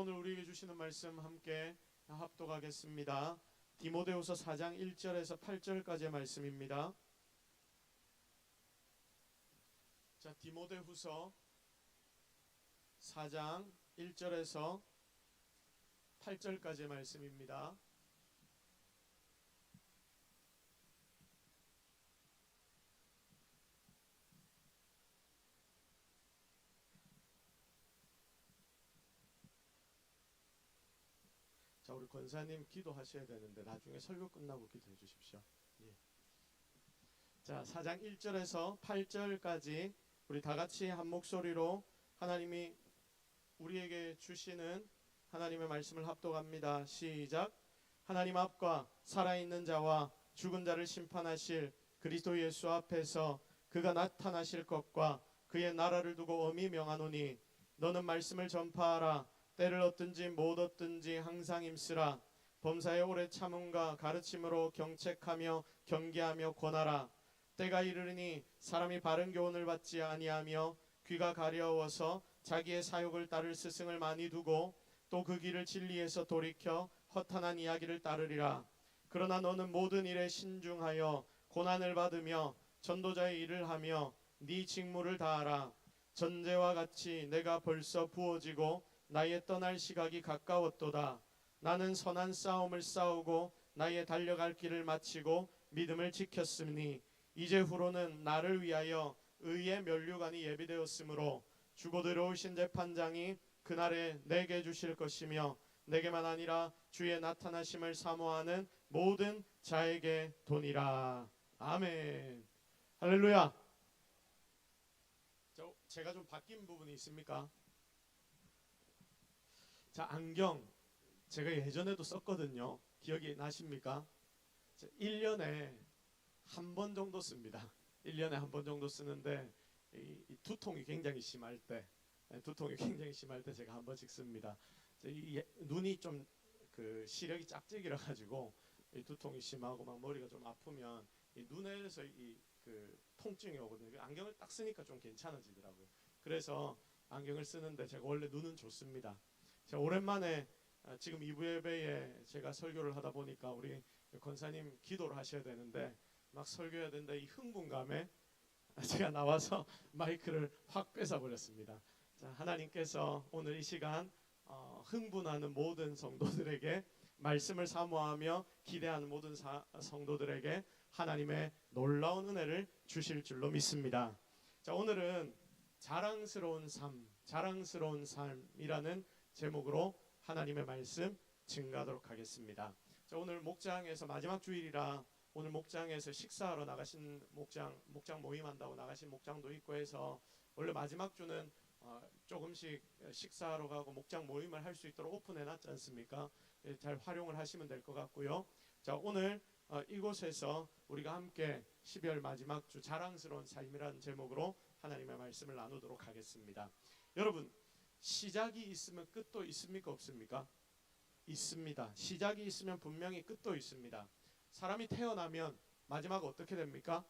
오늘 우리에게 주시는 말씀 함께 합독하겠습니다. 디모데후서 4장 1절에서 8절까지의 말씀입니다. 자, 디모데후서 4장 1절에서 8절까지의 말씀입니다. 자, 우리 권사님 기도하셔야 되는데 나중에 설교 끝나고 기도해 주십시오. 예. 자, 4장 1절에서 8절까지 우리 다 같이 한 목소리로 하나님이 우리에게 주시는 하나님의 말씀을 합독합니다. 시작. 하나님 앞과 살아있는 자와 죽은 자를 심판하실 그리스도 예수 앞에서 그가 나타나실 것과 그의 나라를 두고 엄히 명하노니 너는 말씀을 전파하라. 때를 얻든지 못 얻든지 항상 힘쓰라. 범사에 오래 참음과 가르침으로 경책하며 경계하며 권하라. 때가 이르리니 사람이 바른 교훈을 받지 아니하며 귀가 가려워서 자기의 사욕을 따를 스승을 많이 두고 또 그 길을 진리에서 돌이켜 허탄한 이야기를 따르리라. 그러나 너는 모든 일에 신중하여 고난을 받으며 전도자의 일을 하며 네 직무를 다하라. 전제와 같이 내가 벌써 부어지고 나의 떠날 시각이 가까웠도다. 나는 선한 싸움을 싸우고 나의 달려갈 길을 마치고 믿음을 지켰으니 이제 후로는 나를 위하여 의의 면류관이 예비되었으므로 주고 들어오신 재판장이 그날에 내게 주실 것이며 내게만 아니라 주의 나타나심을 사모하는 모든 자에게 도니라. 아멘. 할렐루야. 제가 좀 바뀐 부분이 있습니까? 자, 안경 제가 예전에도 썼거든요. 기억이 나십니까? 1년에 한 번 정도 씁니다. 1년에 한 번 정도 쓰는데 이 두통이 굉장히 심할 때 제가 한 번씩 씁니다. 눈이 좀 그 시력이 짝짝이라 가지고 두통이 심하고 막 머리가 좀 아프면 이 눈에서 이 그 통증이 오거든요. 안경을 딱 쓰니까 좀 괜찮아지더라고요. 그래서 안경을 쓰는데 제가 원래 눈은 좋습니다. 자, 오랜만에 지금 2부 예배에 제가 설교를 하다 보니까 우리 권사님 기도를 하셔야 되는데 막 설교해야 된다 이 흥분감에 제가 나와서 마이크를 확 뺏어 버렸습니다. 자, 하나님께서 오늘 이 시간 흥분하는 모든 성도들에게 말씀을 사모하며 기대하는 모든 성도들에게 하나님의 놀라운 은혜를 주실 줄로 믿습니다. 자, 오늘은 자랑스러운 삶이라는 제목으로 하나님의 말씀 증가하도록 하겠습니다. 자, 오늘 목장에서 마지막 주일이라 오늘 목장에서 식사하러 나가신 목장 모임한다고 나가신 목장도 있고 해서 원래 마지막 주는 조금씩 식사하러 가고 목장 모임을 할 수 있도록 오픈해놨지 않습니까? 잘 활용을 하시면 될 것 같고요. 자, 오늘 이곳에서 우리가 함께 12월 마지막 주 자랑스러운 삶이라는 제목으로 하나님의 말씀을 나누도록 하겠습니다. 여러분, 시작이 있으면 끝도 있습니까? 없습니까? 있습니다. 시작이 있으면 분명히 끝도 있습니다. 사람이 태어나면 마지막 어떻게 됩니까?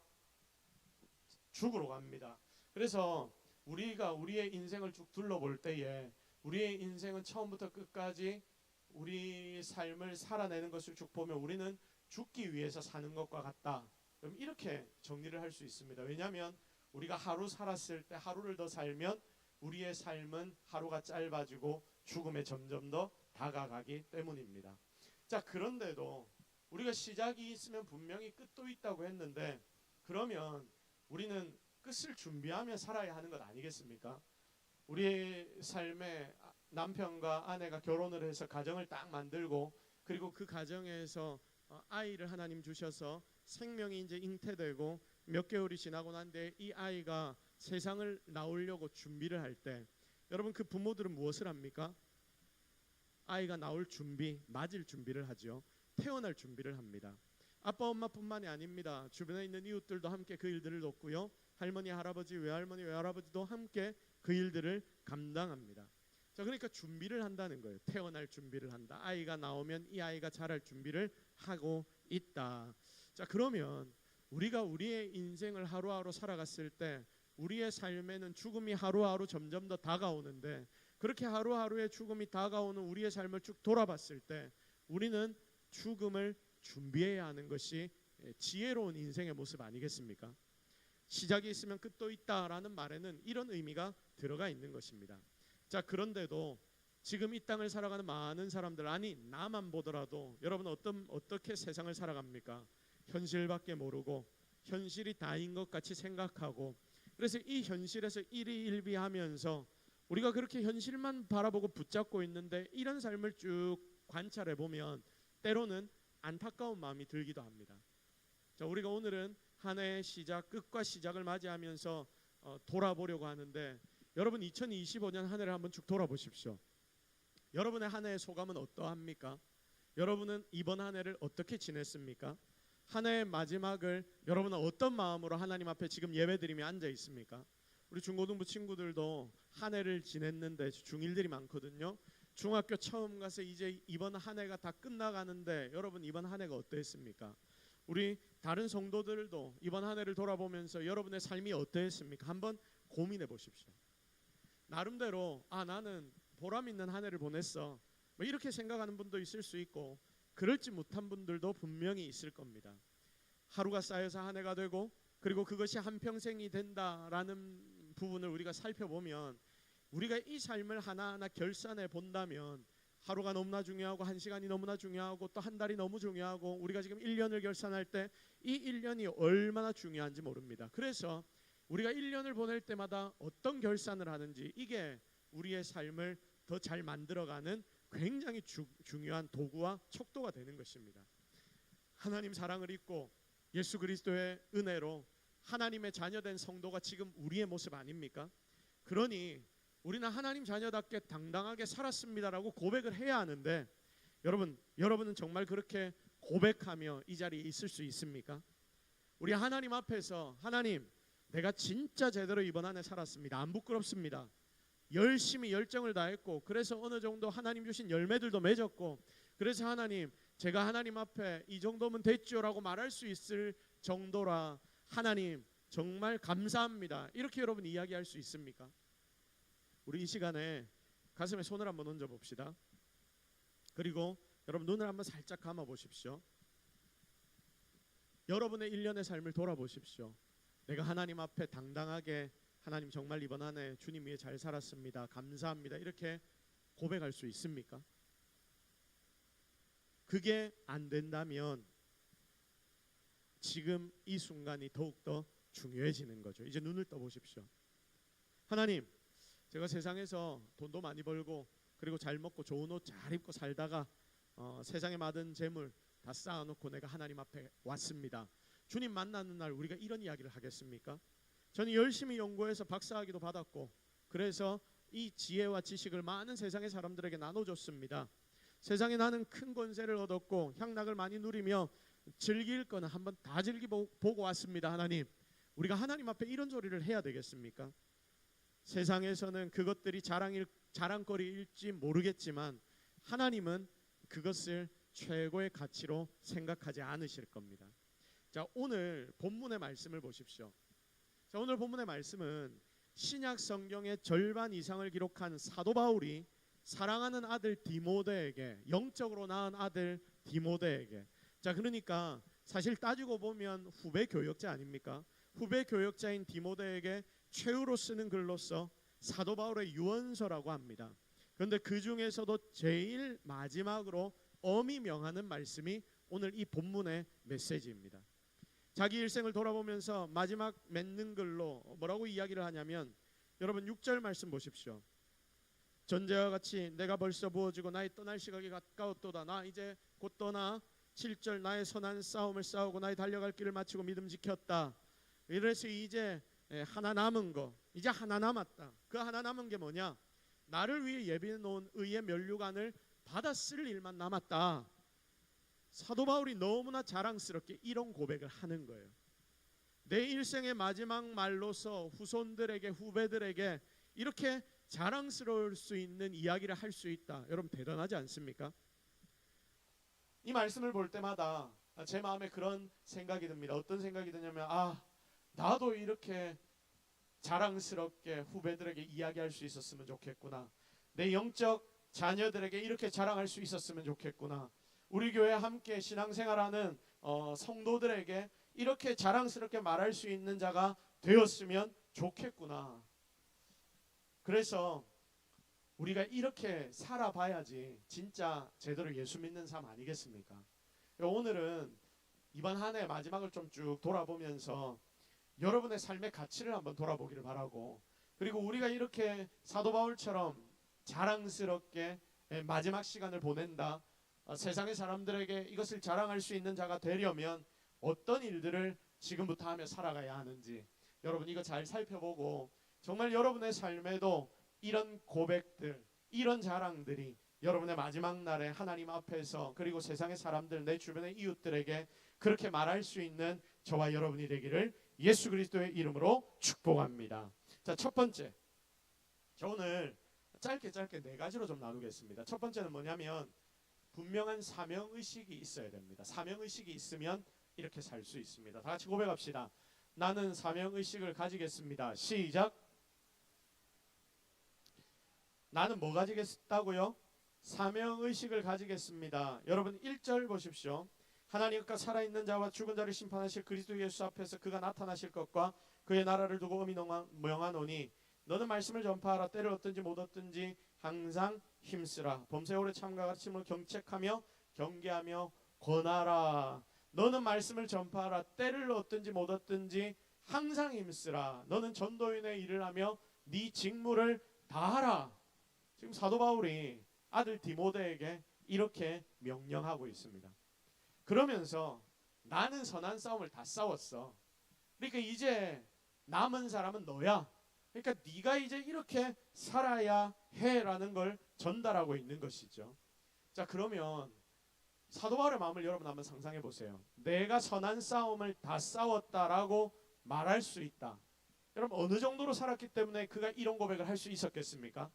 죽으러 갑니다. 그래서 우리가 우리의 인생을 쭉 둘러볼 때에 우리의 인생은 처음부터 끝까지 우리 삶을 살아내는 것을 쭉 보면 우리는 죽기 위해서 사는 것과 같다. 그럼 이렇게 정리를 할 수 있습니다. 왜냐하면 우리가 하루 살았을 때 하루를 더 살면 우리의 삶은 하루가 짧아지고 죽음에 점점 더 다가가기 때문입니다. 자, 그런데도 우리가 시작이 있으면 분명히 끝도 있다고 했는데 그러면 우리는 끝을 준비하며 살아야 하는 것 아니겠습니까? 우리의 삶에 남편과 아내가 결혼을 해서 가정을 딱 만들고 그리고 그 가정에서 아이를 하나님 주셔서 생명이 이제 잉태되고 몇 개월이 지나고 난 뒤에 이 아이가 세상을 나오려고 준비를 할 때 여러분 그 부모들은 무엇을 합니까? 아이가 나올 준비, 맞을 준비를 하죠. 태어날 준비를 합니다. 아빠 엄마뿐만이 아닙니다. 주변에 있는 이웃들도 함께 그 일들을 돕고요. 할머니 할아버지 외할머니 외할아버지도 함께 그 일들을 감당합니다. 자, 그러니까 준비를 한다는 거예요. 태어날 준비를 한다. 아이가 나오면 이 아이가 자랄 준비를 하고 있다. 자, 그러면 우리가 우리의 인생을 하루하루 살아갔을 때 우리의 삶에는 죽음이 하루하루 점점 더 다가오는데 그렇게 하루하루의 죽음이 다가오는 우리의 삶을 쭉 돌아봤을 때 우리는 죽음을 준비해야 하는 것이 지혜로운 인생의 모습 아니겠습니까? 시작이 있으면 끝도 있다라는 말에는 이런 의미가 들어가 있는 것입니다. 자, 그런데도 지금 이 땅을 살아가는 많은 사람들, 아니 나만 보더라도 여러분 어떻게 세상을 살아갑니까? 현실밖에 모르고 현실이 다인 것 같이 생각하고, 그래서 이 현실에서 일희일비하면서 우리가 그렇게 현실만 바라보고 붙잡고 있는데 이런 삶을 쭉 관찰해 보면 때로는 안타까운 마음이 들기도 합니다. 자, 우리가 오늘은 한 해의 시작, 끝과 시작을 맞이하면서 돌아보려고 하는데, 여러분 2025년 한 해를 한번 쭉 돌아보십시오. 여러분의 한 해의 소감은 어떠합니까? 여러분은 이번 한 해를 어떻게 지냈습니까? 한 해의 마지막을 여러분은 어떤 마음으로 하나님 앞에 지금 예배드리며 앉아 있습니까? 우리 중고등부 친구들도 한 해를 지냈는데 중1들이 많거든요. 중학교 처음 가서 이제 이번 한 해가 다 끝나가는데 여러분 이번 한 해가 어떠했습니까? 우리 다른 성도들도 이번 한 해를 돌아보면서 여러분의 삶이 어떠했습니까? 한번 고민해 보십시오. 나름대로 나는 보람 있는 한 해를 보냈어, 뭐 이렇게 생각하는 분도 있을 수 있고 그럴지 못한 분들도 분명히 있을 겁니다. 하루가 쌓여서 한 해가 되고 그리고 그것이 한평생이 된다라는 부분을 우리가 살펴보면, 우리가 이 삶을 하나하나 결산해 본다면 하루가 너무나 중요하고 한 시간이 너무나 중요하고 또 한 달이 너무 중요하고, 우리가 지금 1년을 결산할 때 이 1년이 얼마나 중요한지 모릅니다. 그래서 우리가 1년을 보낼 때마다 어떤 결산을 하는지, 이게 우리의 삶을 더 잘 만들어가는 굉장히 중요한 도구와 척도가 되는 것입니다. 하나님 사랑을 잊고 예수 그리스도의 은혜로 하나님의 자녀된 성도가 지금 우리의 모습 아닙니까? 그러니 우리는 하나님 자녀답게 당당하게 살았습니다라고 고백을 해야 하는데, 여러분은 정말 그렇게 고백하며 이 자리에 있을 수 있습니까? 우리 하나님 앞에서 하나님, 내가 진짜 제대로 이번 한 해 살았습니다, 안 부끄럽습니다, 열심히 열정을 다했고 그래서 어느 정도 하나님 주신 열매들도 맺었고 그래서 하나님, 제가 하나님 앞에 이 정도면 됐죠라고 말할 수 있을 정도라 하나님 정말 감사합니다, 이렇게 여러분 이야기할 수 있습니까? 우리 이 시간에 가슴에 손을 한번 얹어 봅시다. 그리고 여러분 눈을 한번 살짝 감아 보십시오. 여러분의 1년의 삶을 돌아보십시오. 내가 하나님 앞에 당당하게 하나님 정말 이번 한 해 주님 위해 잘 살았습니다, 감사합니다, 이렇게 고백할 수 있습니까? 그게 안 된다면 지금 이 순간이 더욱더 중요해지는 거죠. 이제 눈을 떠 보십시오. 하나님, 제가 세상에서 돈도 많이 벌고 그리고 잘 먹고 좋은 옷 잘 입고 살다가 세상에 받은 재물 다 쌓아놓고 내가 하나님 앞에 왔습니다. 주님 만나는 날 우리가 이런 이야기를 하겠습니까? 저는 열심히 연구해서 박사학위도 받았고 그래서 이 지혜와 지식을 많은 세상의 사람들에게 나눠줬습니다. 세상에 나는 큰 권세를 얻었고 향락을 많이 누리며 즐길 거는 한번 다 즐기보고 왔습니다. 하나님, 우리가 하나님 앞에 이런 소리를 해야 되겠습니까? 세상에서는 그것들이 자랑거리일지 모르겠지만 하나님은 그것을 최고의 가치로 생각하지 않으실 겁니다. 자, 오늘 본문의 말씀을 보십시오. 자, 오늘 본문의 말씀은 신약 성경의 절반 이상을 기록한 사도 바울이 사랑하는 아들 디모데에게, 영적으로 낳은 아들 디모데에게, 자, 그러니까 사실 따지고 보면 후배 교역자 아닙니까? 후배 교역자인 디모데에게 최후로 쓰는 글로서 사도 바울의 유언서라고 합니다. 그런데 그 중에서도 제일 마지막으로 엄히 명하는 말씀이 오늘 이 본문의 메시지입니다. 자기 일생을 돌아보면서 마지막 맺는 글로 뭐라고 이야기를 하냐면, 여러분 6절 말씀 보십시오. 전제와 같이 내가 벌써 부어지고 나의 떠날 시각이 가까웠도다. 나 이제 곧 떠나. 7절 나의 선한 싸움을 싸우고 나의 달려갈 길을 마치고 믿음 지켰다. 이래서 이제 하나 남은 거, 이제 하나 남았다. 그 하나 남은 게 뭐냐? 나를 위해 예비해 놓은 의의 면류관을 받아 쓸 일만 남았다. 사도 바울이 너무나 자랑스럽게 이런 고백을 하는 거예요. 내 일생의 마지막 말로서 후손들에게, 후배들에게 이렇게 자랑스러울 수 있는 이야기를 할 수 있다. 여러분 대단하지 않습니까? 이 말씀을 볼 때마다 제 마음에 그런 생각이 듭니다. 어떤 생각이 드냐면, 나도 이렇게 자랑스럽게 후배들에게 이야기할 수 있었으면 좋겠구나. 내 영적 자녀들에게 이렇게 자랑할 수 있었으면 좋겠구나. 우리 교회 함께 신앙생활하는 성도들에게 이렇게 자랑스럽게 말할 수 있는 자가 되었으면 좋겠구나. 그래서 우리가 이렇게 살아봐야지 진짜 제대로 예수 믿는 삶 아니겠습니까? 오늘은 이번 한 해 마지막을 좀 쭉 돌아보면서 여러분의 삶의 가치를 한번 돌아보기를 바라고, 그리고 우리가 이렇게 사도 바울처럼 자랑스럽게 마지막 시간을 보낸다, 세상의 사람들에게 이것을 자랑할 수 있는 자가 되려면 어떤 일들을 지금부터 하며 살아가야 하는지 여러분 이거 잘 살펴보고, 정말 여러분의 삶에도 이런 고백들, 이런 자랑들이 여러분의 마지막 날에 하나님 앞에서, 그리고 세상의 사람들, 내 주변의 이웃들에게 그렇게 말할 수 있는 저와 여러분이 되기를 예수 그리스도의 이름으로 축복합니다. 자, 첫 번째, 저 오늘 짧게 네 가지로 좀 나누겠습니다. 첫 번째는 뭐냐면 분명한 사명의식이 있어야 됩니다. 사명의식이 있으면 이렇게 살 수 있습니다. 다 같이 고백합시다. 나는 사명의식을 가지겠습니다. 시작. 나는 뭐 가지겠다고요? 사명의식을 가지겠습니다. 여러분 1절 보십시오. 하나님과 살아있는 자와 죽은 자를 심판하실 그리스도 예수 앞에서 그가 나타나실 것과 그의 나라를 두고 엄히 명하노니 너는 말씀을 전파하라. 때를 얻든지 못 얻든지 항상 힘쓰라. 범사에 오래 참과 같이 경책하며 경계하며 권하라. 너는 말씀을 전파하라. 때를 얻든지 못 얻든지 항상 힘쓰라. 너는 전도인의 일을 하며 네 직무를 다하라. 지금 사도 바울이 아들 디모데에게 이렇게 명령하고 있습니다. 그러면서 나는 선한 싸움을 다 싸웠어. 그러니까 이제 남은 사람은 너야. 그러니까 네가 이제 이렇게 살아야 해라는 걸 전달하고 있는 것이죠. 자, 그러면 사도 바울의 마음을 여러분 한번 상상해 보세요. 내가 선한 싸움을 다 싸웠다라고 말할 수 있다. 여러분 어느 정도로 살았기 때문에 그가 이런 고백을 할 수 있었겠습니까?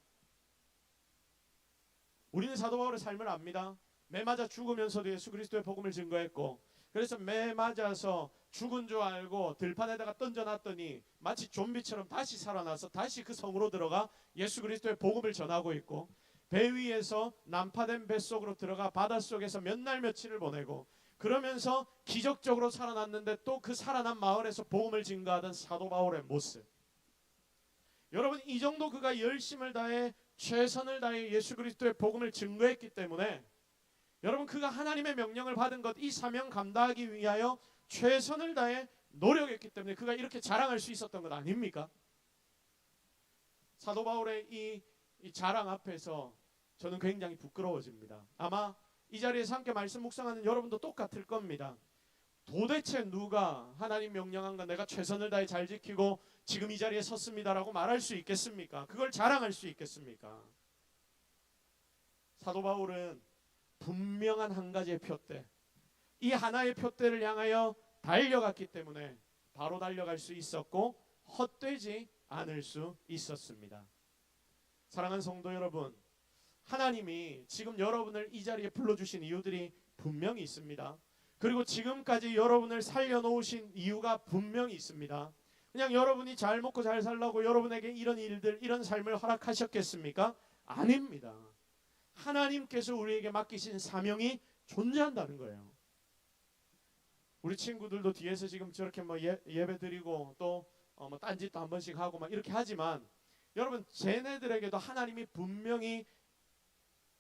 우리는 사도 바울의 삶을 압니다. 매 맞아 죽으면서도 예수 그리스도의 복음을 증거했고, 그래서 매 맞아서 죽은 줄 알고 들판에다가 던져놨더니 마치 좀비처럼 다시 살아나서 다시 그 성으로 들어가 예수 그리스도의 복음을 전하고 있고, 배 위에서 난파된 뱃속으로 들어가 바닷속에서 몇 날 며칠을 보내고, 그러면서 기적적으로 살아났는데 또 그 살아난 마을에서 복음을 증거하던 사도 바울의 모습, 여러분 이 정도 그가 열심을 다해 최선을 다해 예수 그리스도의 복음을 증거했기 때문에 여러분 그가 하나님의 명령을 받은 것, 이 사명 감당하기 위하여 최선을 다해 노력했기 때문에 그가 이렇게 자랑할 수 있었던 것 아닙니까? 사도 바울의 이 자랑 앞에서 저는 굉장히 부끄러워집니다. 아마 이 자리에서 함께 말씀 묵상하는 여러분도 똑같을 겁니다. 도대체 누가 하나님 명령한 거 내가 최선을 다해 잘 지키고 지금 이 자리에 섰습니다라고 말할 수 있겠습니까? 그걸 자랑할 수 있겠습니까? 사도 바울은 분명한 한 가지의 표대, 이 하나의 표대를 향하여 달려갔기 때문에 바로 달려갈 수 있었고 헛되지 않을 수 있었습니다. 사랑하는 성도 여러분, 하나님이 지금 여러분을 이 자리에 불러주신 이유들이 분명히 있습니다. 그리고 지금까지 여러분을 살려놓으신 이유가 분명히 있습니다. 그냥 여러분이 잘 먹고 잘 살라고 여러분에게 이런 일들, 이런 삶을 허락하셨겠습니까? 아닙니다. 하나님께서 우리에게 맡기신 사명이 존재한다는 거예요. 우리 친구들도 뒤에서 지금 저렇게 뭐 예배 드리고 또 뭐 딴짓도 한 번씩 하고 막 이렇게 하지만, 여러분 쟤네들에게도 하나님이 분명히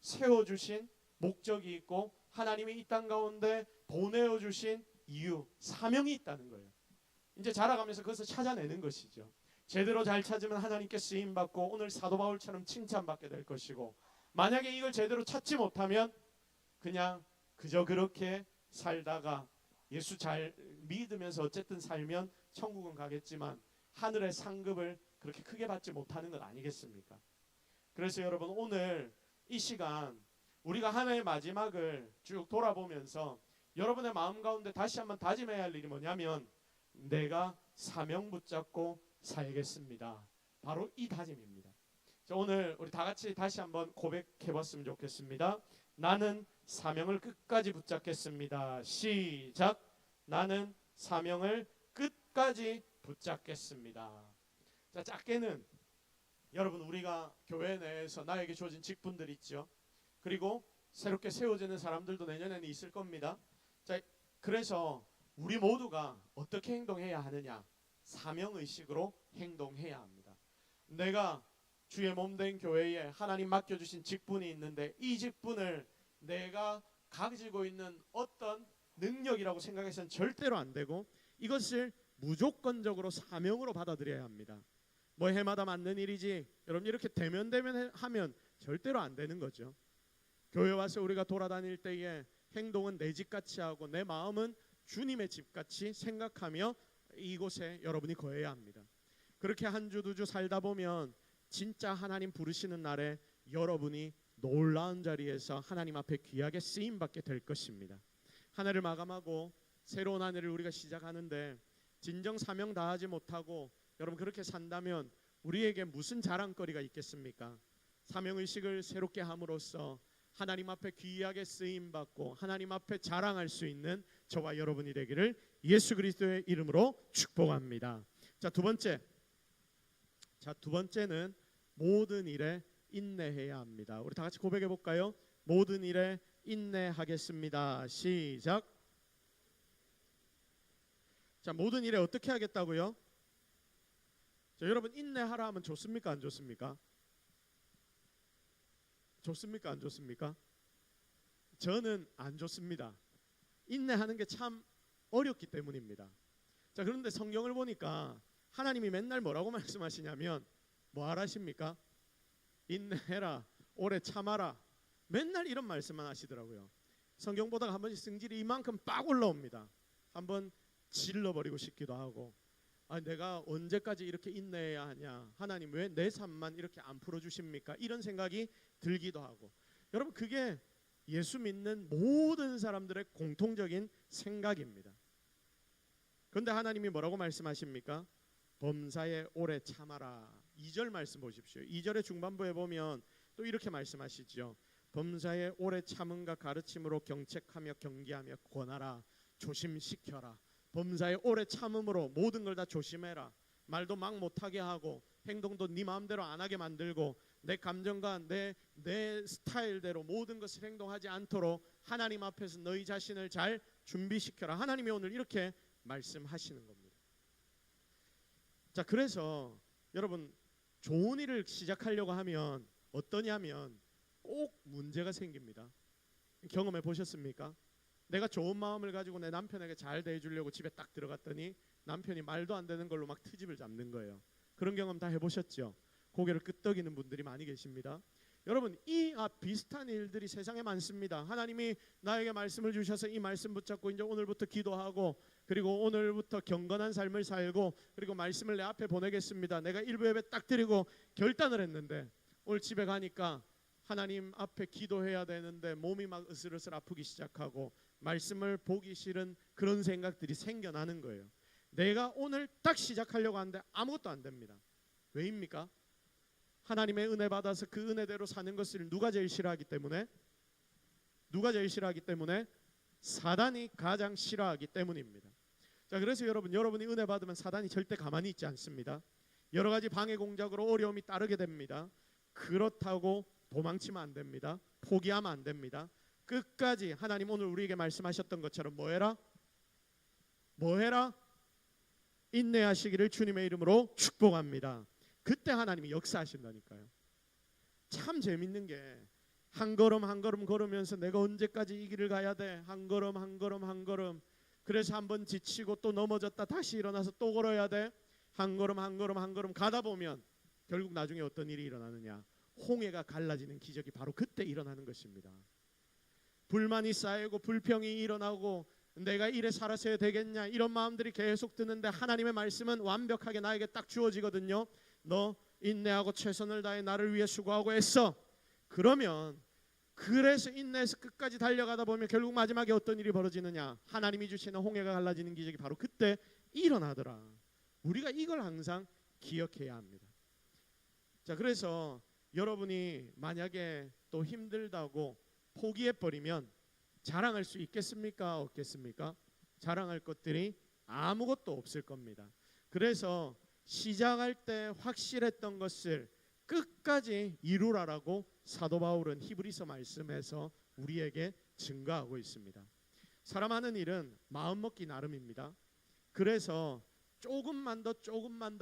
세워주신 목적이 있고 하나님이 이 땅 가운데 보내어주신 이유, 사명이 있다는 거예요. 이제 자라가면서 그것을 찾아내는 것이죠. 제대로 잘 찾으면 하나님께 쓰임받고 오늘 사도 바울처럼 칭찬받게 될 것이고, 만약에 이걸 제대로 찾지 못하면 그냥 그저 그렇게 살다가 예수 잘 믿으면서 어쨌든 살면 천국은 가겠지만 하늘의 상급을 그렇게 크게 받지 못하는 것 아니겠습니까? 그래서 여러분 오늘 이 시간 우리가 한 해의 마지막을 쭉 돌아보면서 여러분의 마음 가운데 다시 한번 다짐해야 할 일이 뭐냐면, 내가 사명 붙잡고 살겠습니다. 바로 이 다짐입니다. 자, 오늘 우리 다 같이 다시 한번 고백해봤으면 좋겠습니다. 나는 사명을 끝까지 붙잡겠습니다. 시작. 나는 사명을 끝까지 붙잡겠습니다. 자, 작게는 여러분, 우리가 교회 내에서 나에게 주어진 직분들 있죠. 그리고 새롭게 세워지는 사람들도 내년에는 있을 겁니다. 자, 그래서 우리 모두가 어떻게 행동해야 하느냐? 사명의식으로 행동해야 합니다. 내가 주의 몸된 교회에 하나님 맡겨주신 직분이 있는데 이 직분을 내가 가지고 있는 어떤 능력이라고 생각해서는 절대로 안 되고 이것을 무조건적으로 사명으로 받아들여야 합니다. 뭐 해마다 맞는 일이지 여러분 이렇게 대면대면 하면 절대로 안 되는 거죠. 교회 와서 우리가 돌아다닐 때에 행동은 내 집같이 하고 내 마음은 주님의 집같이 생각하며 이곳에 여러분이 거해야 합니다. 그렇게 한 주 두 주 살다 보면 진짜 하나님 부르시는 날에 여러분이 놀라운 자리에서 하나님 앞에 귀하게 쓰임받게 될 것입니다. 한 해를 마감하고 새로운 한 해를 우리가 시작하는데 진정 사명 다하지 못하고 여러분 그렇게 산다면 우리에게 무슨 자랑거리가 있겠습니까? 사명의식을 새롭게 함으로써 하나님 앞에 귀하게 쓰임받고 하나님 앞에 자랑할 수 있는 저와 여러분이 되기를 예수 그리스도의 이름으로 축복합니다. 자, 두 번째는 모든 일에 인내해야 합니다. 우리 다 같이 고백해 볼까요? 모든 일에 인내하겠습니다. 시작. 자, 모든 일에 어떻게 하겠다고요? 자, 여러분 인내하라 하면 좋습니까? 안 좋습니까? 좋습니까? 안 좋습니까? 저는 안 좋습니다. 인내하는 게 참 어렵기 때문입니다. 자, 그런데 성경을 보니까 하나님이 맨날 뭐라고 말씀하시냐면 뭐 하라십니까? 인내해라, 오래 참아라. 맨날 이런 말씀만 하시더라고요. 성경 보다가 한 번씩 성질이 이만큼 빡 올라옵니다. 한번 질러버리고 싶기도 하고 내가 언제까지 이렇게 인내해야 하냐, 하나님 왜 내 삶만 이렇게 안 풀어주십니까? 이런 생각이 들기도 하고 여러분 그게 예수 믿는 모든 사람들의 공통적인 생각입니다. 그런데 하나님이 뭐라고 말씀하십니까? 범사에 오래 참아라. 2절 말씀 보십시오. 2절의 중반부에 보면 또 이렇게 말씀하시죠. 범사에 오래 참음과 가르침으로 경책하며 경계하며 권하라. 조심시켜라. 범사에 오래 참음으로 모든 걸 다 조심해라. 말도 막 못하게 하고 행동도 네 마음대로 안 하게 만들고 내 감정과 내 스타일대로 모든 것을 행동하지 않도록 하나님 앞에서 너희 자신을 잘 준비시켜라. 하나님이 오늘 이렇게 말씀하시는 겁니다. 자, 그래서 여러분 좋은 일을 시작하려고 하면 어떠냐면 꼭 문제가 생깁니다. 경험해 보셨습니까? 내가 좋은 마음을 가지고 내 남편에게 잘 대해주려고 집에 딱 들어갔더니 남편이 말도 안 되는 걸로 막 트집을 잡는 거예요. 그런 경험 다 해보셨죠? 고개를 끄덕이는 분들이 많이 계십니다. 여러분 비슷한 일들이 세상에 많습니다. 하나님이 나에게 말씀을 주셔서 이 말씀 붙잡고 이제 오늘부터 기도하고 그리고 오늘부터 경건한 삶을 살고 그리고 말씀을 내 앞에 보내겠습니다. 내가 일부 예배 딱 드리고 결단을 했는데 오늘 집에 가니까 하나님 앞에 기도해야 되는데 몸이 막 으슬으슬 아프기 시작하고 말씀을 보기 싫은 그런 생각들이 생겨나는 거예요. 내가 오늘 딱 시작하려고 하는데 아무것도 안 됩니다. 왜입니까? 하나님의 은혜 받아서 그 은혜대로 사는 것을 누가 제일 싫어하기 때문에? 사단이 가장 싫어하기 때문입니다. 자, 그래서 여러분이 은혜 받으면 사단이 절대 가만히 있지 않습니다. 여러 가지 방해 공작으로 어려움이 따르게 됩니다. 그렇다고 도망치면 안 됩니다. 포기하면 안 됩니다. 끝까지 하나님 오늘 우리에게 말씀하셨던 것처럼 뭐 해라? 인내하시기를 주님의 이름으로 축복합니다. 그때 하나님이 역사하신다니까요. 참 재밌는 게 한 걸음 한 걸음 걸으면서 내가 언제까지 이 길을 가야 돼? 한 걸음 한 걸음. 그래서 한번 지치고 또 넘어졌다 다시 일어나서 또 걸어야 돼. 한 걸음 가다 보면 결국 나중에 어떤 일이 일어나느냐? 홍해가 갈라지는 기적이 바로 그때 일어나는 것입니다. 불만이 쌓이고 불평이 일어나고 내가 이래 살아서야 되겠냐 이런 마음들이 계속 드는데 하나님의 말씀은 완벽하게 나에게 딱 주어지거든요. 너 인내하고 최선을 다해 나를 위해 수고하고 애써. 그래서 인내해서 끝까지 달려가다 보면 결국 마지막에 어떤 일이 벌어지느냐? 하나님이 주시는 홍해가 갈라지는 기적이 바로 그때 일어나더라. 우리가 이걸 항상 기억해야 합니다. 자, 그래서 여러분이 만약에 또 힘들다고 포기해버리면 자랑할 수 있겠습니까? 없겠습니까? 자랑할 것들이 아무것도 없을 겁니다. 그래서 시작할 때 확실했던 것을 끝까지 이루라라고 사도 바울은 히브리서 말씀에서 우리에게 증거하고 있습니다. 사람하는 일은 마음먹기 나름입니다. 그래서 조금만 더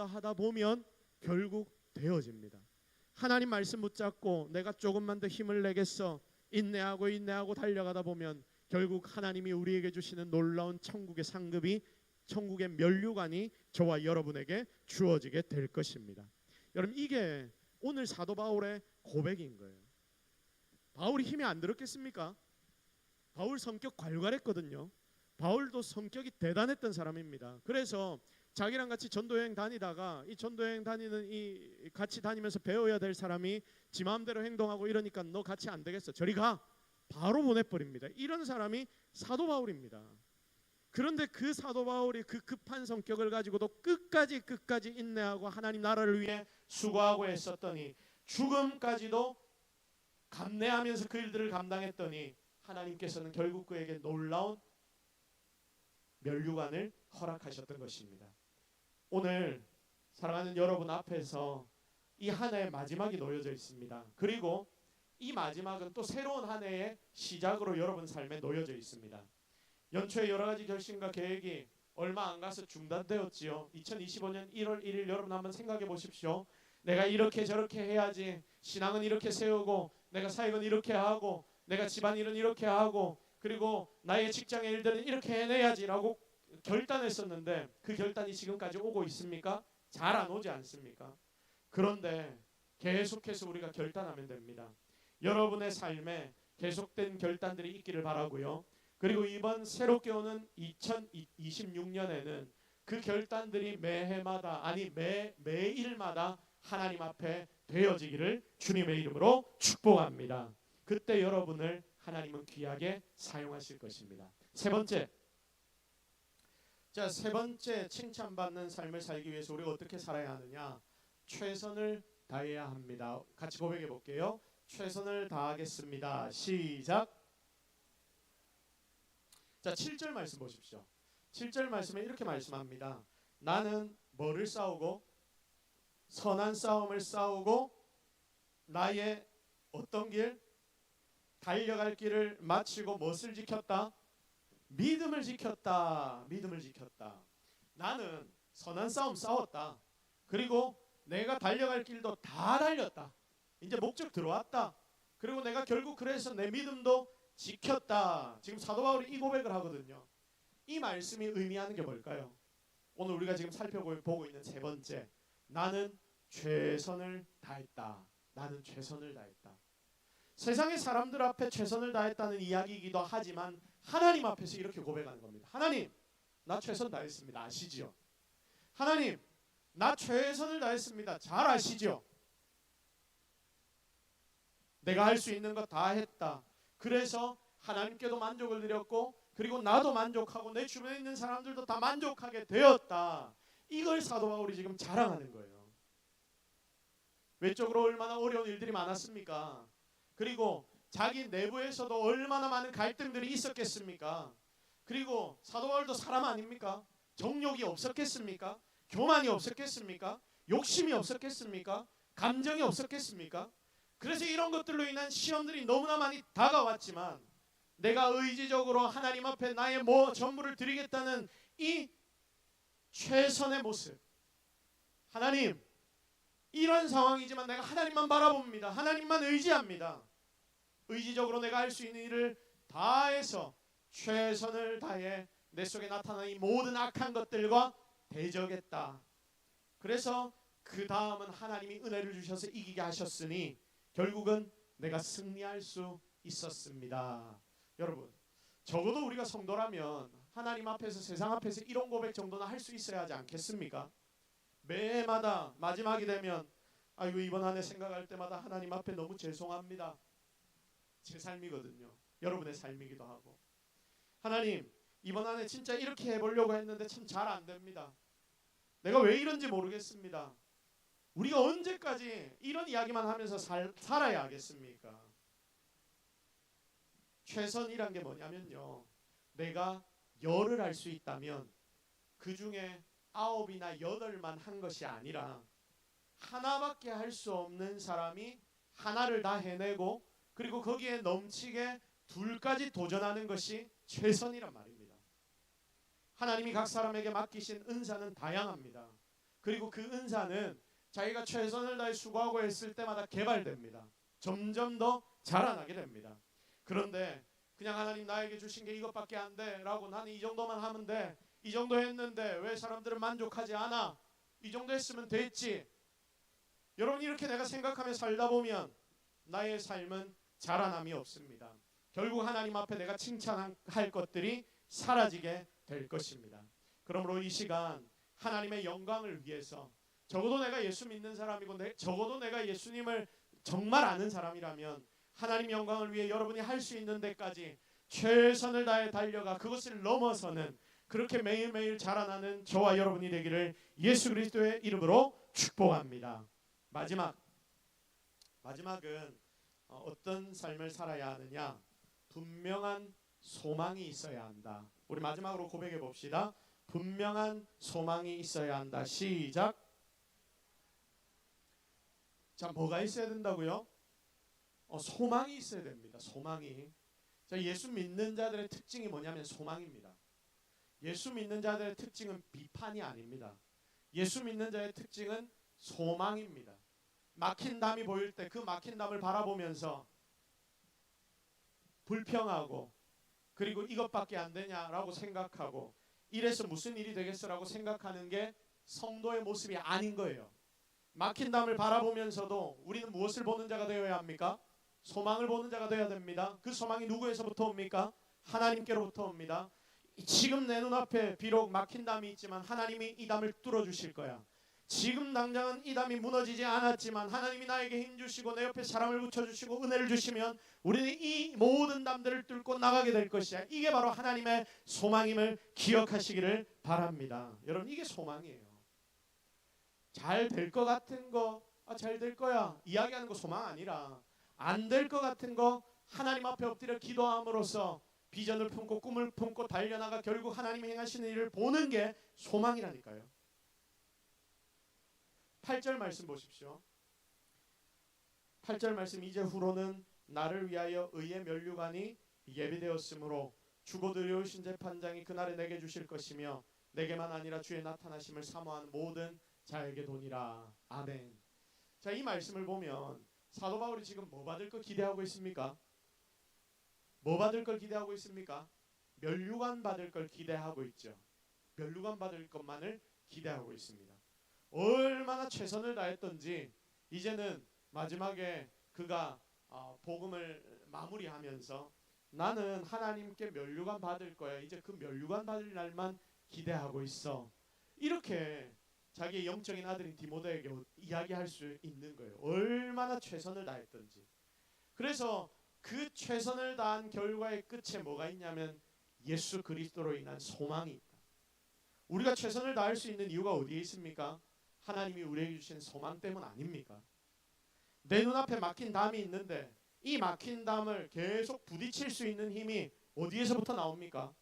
하다 보면 결국 되어집니다. 하나님 말씀 붙잡고 내가 조금만 더 힘을 내겠어 인내하고 달려가다 보면 결국 하나님이 우리에게 주시는 놀라운 천국의 상급이, 천국의 면류관이 저와 여러분에게 주어지게 될 것입니다. 여러분, 이게 오늘 사도 바울의 고백인 거예요. 바울이 힘이 안 들었겠습니까? 바울 성격 괄괄했거든요. 바울도 성격이 대단했던 사람입니다. 그래서 자기랑 같이 전도여행 다니다가 이 전도여행 다니는 이 같이 다니면서 배워야 될 사람이 지 마음대로 행동하고 이러니까 너 같이 안 되겠어, 저리 가, 바로 보내버립니다. 이런 사람이 사도 바울입니다. 그런데 그 사도 바울이 그 급한 성격을 가지고도 끝까지 인내하고 하나님 나라를 위해 수고하고 했었더니, 죽음까지도 감내하면서 그 일들을 감당했더니 하나님께서는 결국 그에게 놀라운 면류관을 허락하셨던 것입니다. 오늘 사랑하는 여러분 앞에서 이 한 해의 마지막이 놓여져 있습니다. 그리고 이 마지막은 또 새로운 한 해의 시작으로 여러분 삶에 놓여져 있습니다. 연초에 여러 가지 결심과 계획이 얼마 안 가서 중단되었지요. 2025년 1월 1일 여러분 한번 생각해 보십시오. 내가 이렇게 저렇게 해야지, 신앙은 이렇게 세우고, 내가 사역은 이렇게 하고, 내가 집안일은 이렇게 하고, 그리고 나의 직장의 일들은 이렇게 해내야지라고 결단했었는데 그 결단이 지금까지 오고 있습니까? 잘 안 오지 않습니까? 그런데 계속해서 우리가 결단하면 됩니다. 여러분의 삶에 계속된 결단들이 있기를 바라고요. 그리고 이번 새롭게 오는 2026년에는 그 결단들이 매해마다, 아니 매일마다 하나님 앞에 되어지기를 주님의 이름으로 축복합니다. 그때 여러분을 하나님은 귀하게 사용하실 것입니다. 세 번째, 세 번째 칭찬받는 삶을 살기 위해서 우리가 어떻게 살아야 하느냐? 최선을 다해야 합니다. 같이 고백해 볼게요. 최선을 다하겠습니다. 시작. 7절 말씀 보십시오. 7절 말씀에 이렇게 말씀합니다. 나는 뭐를 싸우고? 선한 싸움을 싸우고 나의 어떤 길? 달려갈 길을 마치고 무엇을 지켰다? 믿음을 지켰다. 믿음을 지켰다. 나는 선한 싸움 싸웠다. 그리고 내가 달려갈 길도 다 달렸다. 이제 목적 들어왔다. 그리고 내가 결국 그래서 내 믿음도 지켰다. 지금 사도 바울이 이 고백을 하거든요. 이 말씀이 의미하는 게 뭘까요? 오늘 우리가 지금 살펴보고 있는 세 번째, 나는 최선을 다했다. 나는 최선을 다했다. 세상의 사람들 앞에 최선을 다했다는 이야기이기도 하지만 하나님 앞에서 이렇게 고백하는 겁니다. 하나님, 나 최선 다했습니다. 아시지요? 하나님, 나 최선을 다했습니다. 잘 아시죠? 내가 할 수 있는 거 다 했다. 그래서 하나님께도 만족을 드렸고, 그리고 나도 만족하고 내 주변에 있는 사람들도 다 만족하게 되었다. 이걸 사도 바울이 지금 자랑하는 거예요. 외적으로 얼마나 어려운 일들이 많았습니까? 그리고 자기 내부에서도 얼마나 많은 갈등들이 있었겠습니까? 그리고 사도 바울도 사람 아닙니까? 정욕이 없었겠습니까? 교만이 없었겠습니까? 욕심이 없었겠습니까? 감정이 없었겠습니까? 그래서 이런 것들로 인한 시험들이 너무나 많이 다가왔지만 내가 의지적으로 하나님 앞에 나의 전부를 드리겠다는 이 최선의 모습, 하나님, 이런 상황이지만 내가 하나님만 바라봅니다. 하나님만 의지합니다. 의지적으로 내가 할 수 있는 일을 다해서 최선을 다해 내 속에 나타나는 이 모든 악한 것들과 대적했다. 그래서 그 다음은 하나님이 은혜를 주셔서 이기게 하셨으니 결국은 내가 승리할 수 있었습니다. 여러분, 적어도 우리가 성도라면 하나님 앞에서, 세상 앞에서 이런 고백 정도는 할 수 있어야 하지 않겠습니까? 매해마다 마지막이 되면 아이고, 이번 한 해 생각할 때마다 하나님 앞에 너무 죄송합니다. 제 삶이거든요. 여러분의 삶이기도 하고, 하나님, 이번 한 해 진짜 이렇게 해보려고 했는데 참 잘 안 됩니다. 내가 왜 이런지 모르겠습니다. 우리가 언제까지 이런 이야기만 하면서 살아야 하겠습니까? 최선이란 게 뭐냐면요, 내가 10을 할 수 있다면 그 중에 9이나 8만 한 것이 아니라 하나밖에 할 수 없는 사람이 하나를 다 해내고 그리고 거기에 넘치게 둘까지 도전하는 것이 최선이란 말입니다. 하나님이 각 사람에게 맡기신 은사는 다양합니다. 그리고 그 은사는 자기가 최선을 다해 수고하고 했을 때마다 개발됩니다. 점점 더 자라나게 됩니다. 그런데 그냥 하나님 나에게 주신 게 이것밖에 안 돼 라고 나는 이 정도만 하면 돼, 이 정도 했는데 왜 사람들은 만족하지 않아, 이 정도 했으면 됐지, 여러분 이렇게 내가 생각하며 살다 보면 나의 삶은 자라남이 없습니다. 결국 하나님 앞에 내가 칭찬할 것들이 사라지게 될 것입니다. 그러므로 이 시간 하나님의 영광을 위해서 적어도 내가 예수 믿는 사람이고 적어도 내가 예수님을 정말 아는 사람이라면 하나님 영광을 위해 여러분이 할 수 있는 데까지 최선을 다해 달려가 그것을 넘어서는 그렇게 매일매일 자라나는 저와 여러분이 되기를 예수 그리스도의 이름으로 축복합니다. 마지막은 어떤 삶을 살아야 하느냐? 분명한 소망이 있어야 한다. 우리 마지막으로 고백해 봅시다. 분명한 소망이 있어야 한다. 시작. 자, 뭐가 있어야 된다고요? 소망이 있어야 됩니다. 소망이. 자, 예수 믿는 자들의 특징이 뭐냐면 소망입니다. 예수 믿는 자들의 특징은 비판이 아닙니다. 예수 믿는 자의 특징은 소망입니다. 막힌 담이 보일 때 그 막힌 담을 바라보면서 불평하고 그리고 이것밖에 안 되냐라고 생각하고 이래서 무슨 일이 되겠어라고 생각하는 게 성도의 모습이 아닌 거예요. 막힌 담을 바라보면서도 우리는 무엇을 보는 자가 되어야 합니까? 소망을 보는 자가 되어야 됩니다. 그 소망이 누구에서부터 옵니까? 하나님께로부터 옵니다. 지금 내 눈앞에 비록 막힌 담이 있지만 하나님이 이 담을 뚫어주실 거야. 지금 당장은 이 담이 무너지지 않았지만 하나님이 나에게 힘주시고 내 옆에 사람을 붙여주시고 은혜를 주시면 우리는 이 모든 담들을 뚫고 나가게 될 것이야. 이게 바로 하나님의 소망임을 기억하시기를 바랍니다. 여러분 이게 소망이에요. 잘 될 것 같은 거 잘 될 거야 이야기하는 거 소망 아니라 안 될 것 같은 거 하나님 앞에 엎드려 기도함으로써 비전을 품고 꿈을 품고 달려나가 결국 하나님이 행하시는 일을 보는 게 소망이라니까요. 8절 말씀 보십시오. 8절 말씀 이제 후로는 나를 위하여 의의 면류관이 예비되었으므로 주고 들여오신 재판장이 그날에 내게 주실 것이며 내게만 아니라 주의 나타나심을 사모하는 모든 자에게 도니라. 아멘. 자, 이 말씀을 보면 사도 바울이 지금 뭐 받을 거 기대하고 있습니까? 뭐 받을 걸 기대하고 있습니까? 면류관 받을 걸 기대하고 있죠. 면류관 받을 것만을 기대하고 있습니다. 얼마나 최선을 다했던지 이제는 마지막에 그가 복음을 마무리하면서 나는 하나님께 면류관 받을 거야. 이제 그 면류관 받을 날만 기대하고 있어. 이렇게 자기의 영적인 아들인 디모데에게 이야기할 수 있는 거예요. 얼마나 최선을 다했던지. 그래서 그 최선을 다한 결과의 끝에 뭐가 있냐면 예수 그리스도로 인한 소망이 있다. 우리가 최선을 다할 수 있는 이유가 어디에 있습니까? 하나님이 우리에게 주신 소망 때문 아닙니까? 내 눈앞에 막힌 담이 있는데 이 막힌 담을 계속 부딪힐 수 있는 힘이 어디에서부터 나옵니까?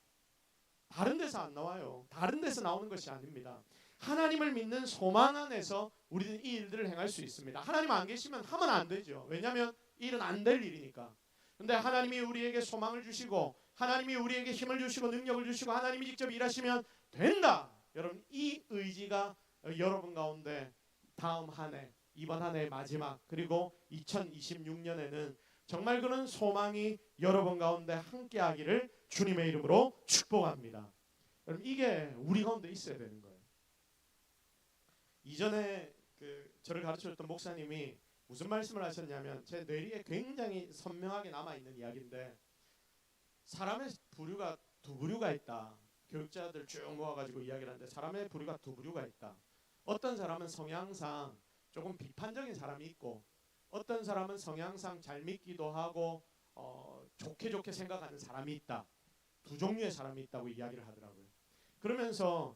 다른 데서 안 나와요. 다른 데서 나오는 것이 아닙니다. 하나님을 믿는 소망 안에서 우리는 이 일들을 행할 수 있습니다. 하나님 안 계시면 하면 안 되죠. 왜냐하면 일은 안 될 일이니까. 근데 하나님이 우리에게 소망을 주시고 하나님이 우리에게 힘을 주시고 능력을 주시고 하나님이 직접 일하시면 된다. 여러분 이 의지가 여러분 가운데 다음 한 해, 이번 한 해의 마지막 그리고 2026년에는 정말 그런 소망이 여러분 가운데 함께하기를 주님의 이름으로 축복합니다. 여러분 이게 우리 가운데 있어야 되는 거예요. 이전에 저를 가르쳐줬던 목사님이 무슨 말씀을 하셨냐면 제 뇌리에 굉장히 선명하게 남아있는 이야기인데 사람의 부류가 두 부류가 있다. 교육자들 쭉 모아가지고 이야기를 하는데 사람의 부류가 두 부류가 있다. 어떤 사람은 성향상 조금 비판적인 사람이 있고 어떤 사람은 성향상 잘 믿기도 하고 좋게 생각하는 사람이 있다. 두 종류의 사람이 있다고 이야기를 하더라고요. 그러면서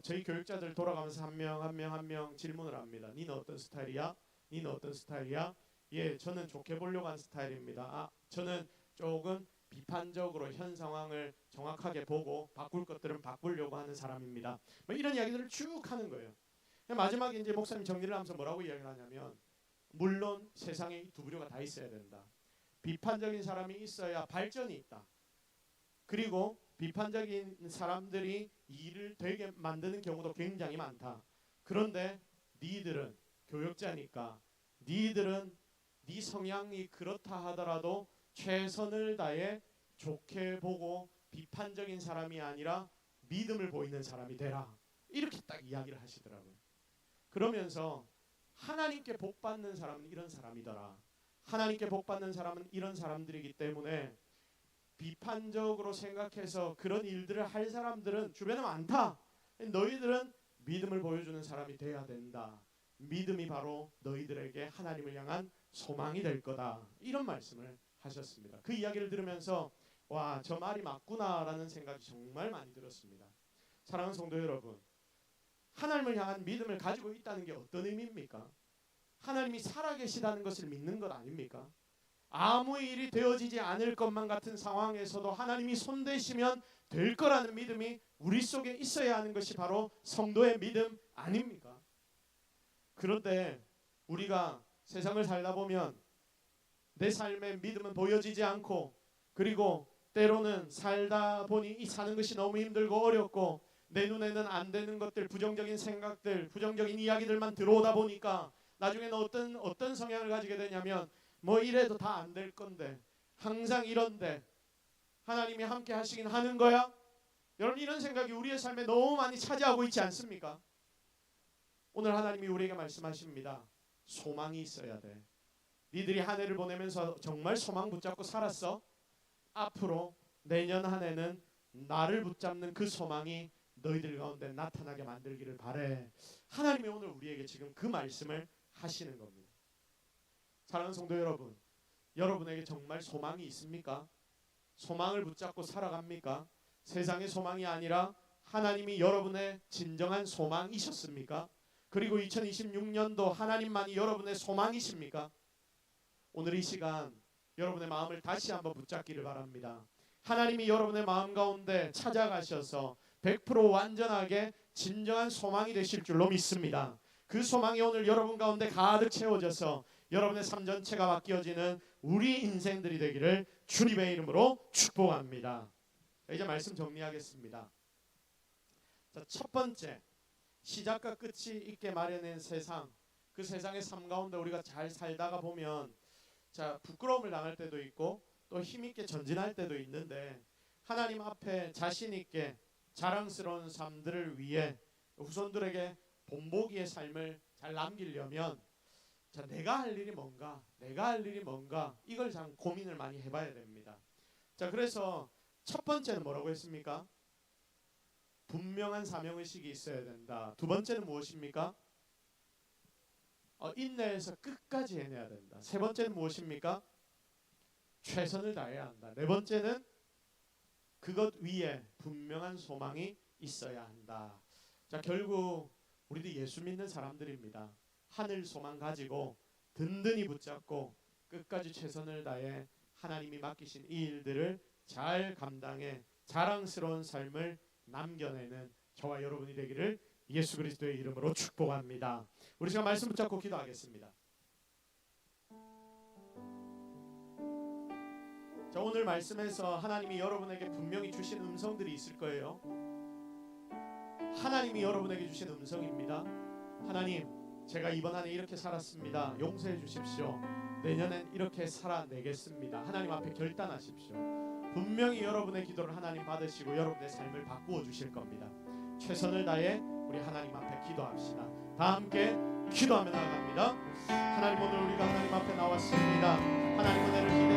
저희 교육자들 돌아가면서 한 명 질문을 합니다. 니는 어떤 스타일이야? 니는 어떤 스타일이야? 예, 저는 좋게 보려고 한 스타일입니다. 저는 조금 비판적으로 현 상황을 정확하게 보고 바꿀 것들은 바꾸려고 하는 사람입니다. 뭐 이런 이야기들을 쭉 하는 거예요. 마지막에 이제 목사님 정리를 하면서 뭐라고 이야기를 하냐면, 물론 세상에 이 두 부류가 다 있어야 된다. 비판적인 사람이 있어야 발전이 있다. 그리고 비판적인 사람들이 일을 되게 만드는 경우도 굉장히 많다. 그런데 니들은 교역자니까 니들은 네 성향이 그렇다 하더라도 최선을 다해 좋게 보고 비판적인 사람이 아니라 믿음을 보이는 사람이 되라. 이렇게 딱 이야기를 하시더라고요. 그러면서 하나님께 복 받는 사람은 이런 사람이더라. 하나님께 복 받는 사람은 이런 사람들이기 때문에 비판적으로 생각해서 그런 일들을 할 사람들은 주변에 많다. 너희들은 믿음을 보여주는 사람이 돼야 된다. 믿음이 바로 너희들에게 하나님을 향한 소망이 될 거다. 이런 말씀을 하셨습니다. 그 이야기를 들으면서 와, 저 말이 맞구나라는 생각이 정말 많이 들었습니다. 사랑하는 성도 여러분, 하나님을 향한 믿음을 가지고 있다는 게 어떤 의미입니까? 하나님이 살아계시다는 것을 믿는 것 아닙니까? 아무 일이 되어지지 않을 것만 같은 상황에서도 하나님이 손대시면 될 거라는 믿음이 우리 속에 있어야 하는 것이 바로 성도의 믿음 아닙니까? 그런데 우리가 세상을 살다 보면 내 삶의 믿음은 보여지지 않고, 그리고 때로는 살다 보니 이 사는 것이 너무 힘들고 어렵고 내 눈에는 안 되는 것들, 부정적인 생각들, 부정적인 이야기들만 들어오다 보니까 나중에는 어떤 성향을 가지게 되냐면, 뭐 이래도 다 안 될 건데, 항상 이런데 하나님이 함께 하시긴 하는 거야? 여러분, 이런 생각이 우리의 삶에 너무 많이 차지하고 있지 않습니까? 오늘 하나님이 우리에게 말씀하십니다. 소망이 있어야 돼. 니들이 한 해를 보내면서 정말 소망 붙잡고 살았어? 앞으로 내년 한 해는 나를 붙잡는 그 소망이 너희들 가운데 나타나게 만들기를 바래. 하나님이 오늘 우리에게 지금 그 말씀을 하시는 겁니다. 사랑하는 성도 여러분, 여러분에게 정말 소망이 있습니까? 소망을 붙잡고 살아갑니까? 세상의 소망이 아니라 하나님이 여러분의 진정한 소망이셨습니까? 그리고 2026년도 하나님만이 여러분의 소망이십니까? 오늘 이 시간 여러분의 마음을 다시 한번 붙잡기를 바랍니다. 하나님이 여러분의 마음 가운데 찾아가셔서 100% 완전하게 진정한 소망이 되실 줄로 믿습니다. 그 소망이 오늘 여러분 가운데 가득 채워져서 여러분의 삶 전체가 바뀌어지는 우리 인생들이 되기를 주님의 이름으로 축복합니다. 이제 말씀 정리하겠습니다. 자, 첫 번째, 시작과 끝이 있게 마련된 세상, 그 세상의 삶 가운데 우리가 잘 살다가 보면 부끄러움을 당할 때도 있고 또 힘있게 전진할 때도 있는데, 하나님 앞에 자신 있게 자랑스러운 삶들을 위해 후손들에게 본보기의 삶을 잘 남기려면 내가 할 일이 뭔가, 이걸 참 고민을 많이 해봐야 됩니다. 그래서 첫 번째는 뭐라고 했습니까? 분명한 사명의식이 있어야 된다. 두 번째는 무엇입니까? 인내해서 끝까지 해내야 된다. 세 번째는 무엇입니까? 최선을 다해야 한다. 네 번째는 그것 위에 분명한 소망이 있어야 한다. 결국 우리도 예수 믿는 사람들입니다. 하늘 소망 가지고 든든히 붙잡고 끝까지 최선을 다해 하나님이 맡기신 이 일들을 잘 감당해 자랑스러운 삶을 남겨내는 저와 여러분이 되기를 예수 그리스도의 이름으로 축복합니다. 우리 시간 말씀 붙잡고 기도하겠습니다. 오늘 말씀에서 하나님이 여러분에게 분명히 주신 음성들이 있을 거예요. 하나님이 여러분에게 주신 음성입니다. 하나님, 제가 이번 한 해 이렇게 살았습니다. 용서해 주십시오. 내년엔 이렇게 살아내겠습니다. 하나님 앞에 결단하십시오. 분명히 여러분의 기도를 하나님 받으시고 여러분의 삶을 바꾸어 주실 겁니다. 최선을 다해 우리 하나님 앞에 기도합시다. 다 함께 기도하며 나아갑니다. 하나님, 오늘 우리가 하나님 앞에 나왔습니다. 하나님 은혜를 기대